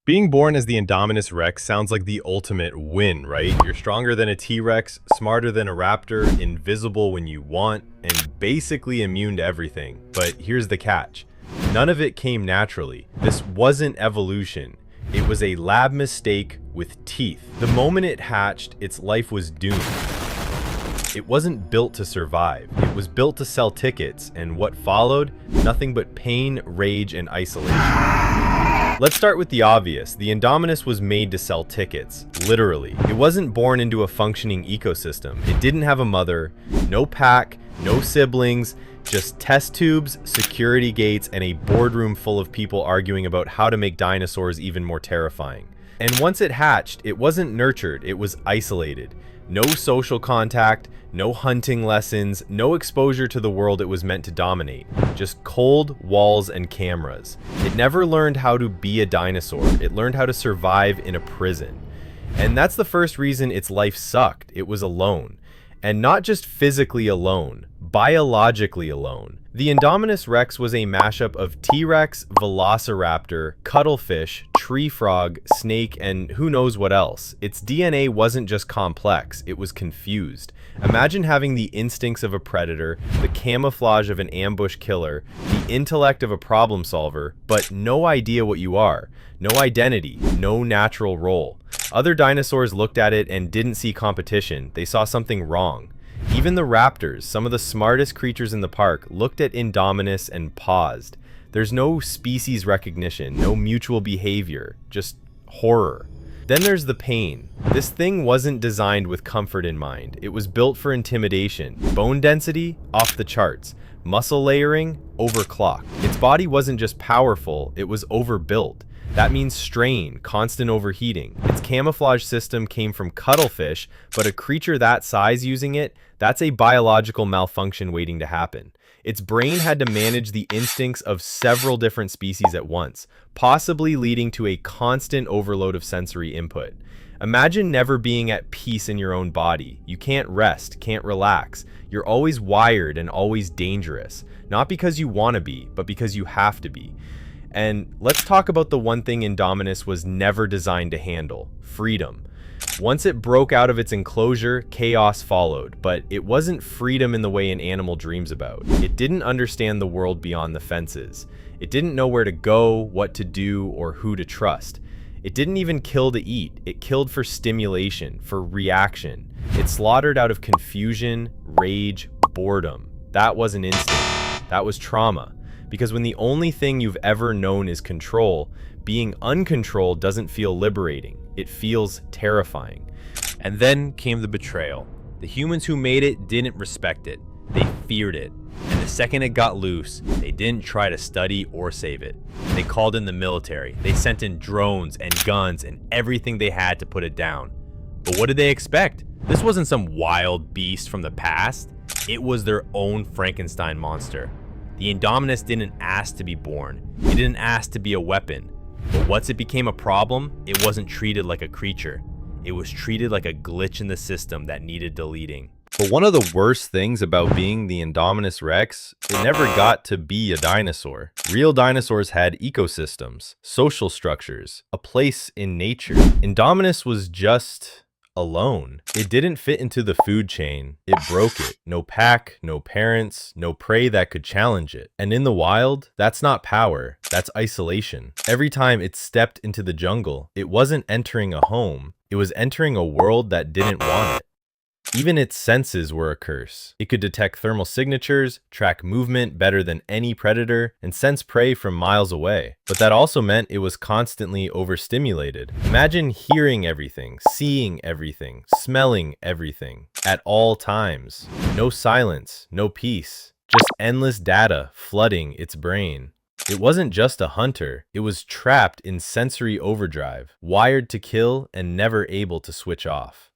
Being born as the Indominus Rex sounds like the ultimate win, right? You're stronger than a T-Rex, smarter than a raptor, invisible when you want, and basically immune to everything. But here's the catch. None of it came naturally. This wasn't evolution. It was a lab mistake with teeth. The moment it hatched, its life was doomed. It wasn't built to survive. It was built to sell tickets, and what followed? Nothing but pain, rage, and isolation. Let's start with the obvious. The Indominus was made to sell tickets, literally. It wasn't born into a functioning ecosystem. It didn't have a mother, no pack, no siblings, just test tubes, security gates, and a boardroom full of people arguing about how to make dinosaurs even more terrifying. And once it hatched, it wasn't nurtured, it was isolated. No social contact, no hunting lessons, no exposure to the world it was meant to dominate. Just cold walls and cameras. It never learned how to be a dinosaur. It learned how to survive in a prison. And that's the first reason its life sucked. It was alone. And not just physically alone, biologically alone. The Indominus Rex was a mashup of T-Rex, Velociraptor, cuttlefish, tree frog, snake, and who knows what else. Its DNA wasn't just complex, it was confused. Imagine having the instincts of a predator, the camouflage of an ambush killer, the intellect of a problem solver, but no idea what you are. No identity, no natural role. Other dinosaurs looked at it and didn't see competition, they saw something wrong. Even the raptors, some of the smartest creatures in the park, looked at Indominus and paused. There's no species recognition, no mutual behavior, just horror. Then there's the pain. This thing wasn't designed with comfort in mind. It was built for intimidation. Bone density, off the charts. Muscle layering, overclocked. Its body wasn't just powerful, it was overbuilt. That means strain, constant overheating. Its camouflage system came from cuttlefish, but a creature that size using it, that's a biological malfunction waiting to happen. Its brain had to manage the instincts of several different species at once, possibly leading to a constant overload of sensory input. Imagine never being at peace in your own body. You can't rest, can't relax. You're always wired and always dangerous. Not because you want to be, but because you have to be. And let's talk about the one thing Indominus was never designed to handle: freedom. Once it broke out of its enclosure, chaos followed, but it wasn't freedom in the way an animal dreams about. It didn't understand the world beyond the fences. It didn't know where to go, what to do, or who to trust. It didn't even kill to eat. It killed for stimulation, for reaction. It slaughtered out of confusion, rage, boredom. That wasn't instinct. That was trauma. Because when the only thing you've ever known is control, being uncontrolled doesn't feel liberating. It feels terrifying. And then came the betrayal. The humans who made it didn't respect it. They feared it. And the second it got loose, they didn't try to study or save it. They called in the military. They sent in drones and guns and everything they had to put it down. But what did they expect? This wasn't some wild beast from the past. It was their own Frankenstein monster. The Indominus didn't ask to be born. It didn't ask to be a weapon. But once it became a problem, it wasn't treated like a creature. It was treated like a glitch in the system that needed deleting. But one of the worst things about being the Indominus Rex, it never got to be a dinosaur. Real dinosaurs had ecosystems, social structures, a place in nature. Indominus was just alone. It didn't fit into the food chain. It broke it. No pack, no parents, no prey that could challenge it. And in the wild, that's not power, that's isolation. Every time it stepped into the jungle, it wasn't entering a home, it was entering a world that didn't want it. Even its senses were a curse. It could detect thermal signatures, track movement better than any predator, and sense prey from miles away. But that also meant it was constantly overstimulated. Imagine hearing everything, seeing everything, smelling everything, at all times. No silence, no peace, just endless data flooding its brain. It wasn't just a hunter, it was trapped in sensory overdrive, wired to kill and never able to switch off.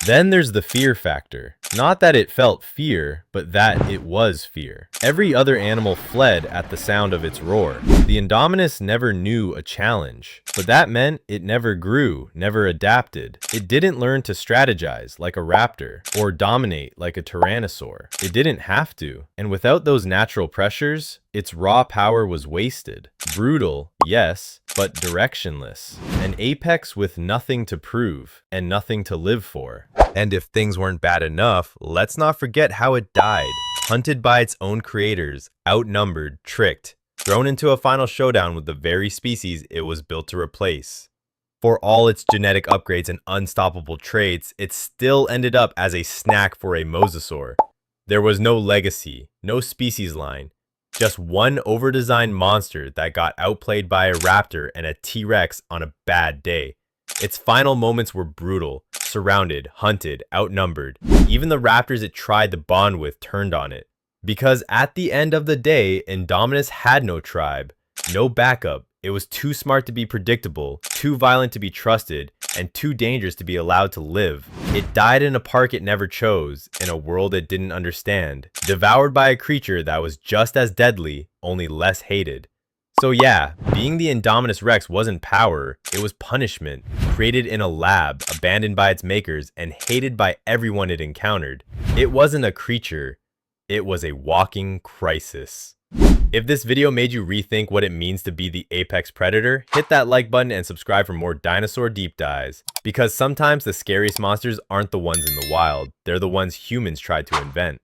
Then there's the fear factor. Not that it felt fear, but that it was fear. Every other animal fled at the sound of its roar. The Indominus never knew a challenge, but that meant it never grew, never adapted. It didn't learn to strategize like a raptor or dominate like a tyrannosaur. It didn't have to. And without those natural pressures, Its raw power was wasted. Brutal, yes, but directionless. An apex with nothing to prove and nothing to live for. And if things weren't bad enough, let's not forget how it died. Hunted by its own creators, outnumbered, tricked, thrown into a final showdown with the very species it was built to replace. For all its genetic upgrades and unstoppable traits, it still ended up as a snack for a mosasaur. There was no legacy, no species line, just one overdesigned monster that got outplayed by a raptor and a T-Rex on a bad day. Its final moments were brutal, surrounded, hunted, outnumbered. Even the raptors it tried to bond with turned on it. Because at the end of the day, Indominus had no tribe, no backup. It was too smart to be predictable, too violent to be trusted, and too dangerous to be allowed to live. It died in a park it never chose, in a world it didn't understand, devoured by a creature that was just as deadly, only less hated. So yeah, being the Indominus Rex wasn't power, it was punishment, created in a lab, abandoned by its makers, and hated by everyone it encountered. It wasn't a creature, it was a walking crisis. If this video made you rethink what it means to be the apex predator, hit that like button and subscribe for more dinosaur deep dives. Because sometimes the scariest monsters aren't the ones in the wild, they're the ones humans tried to invent.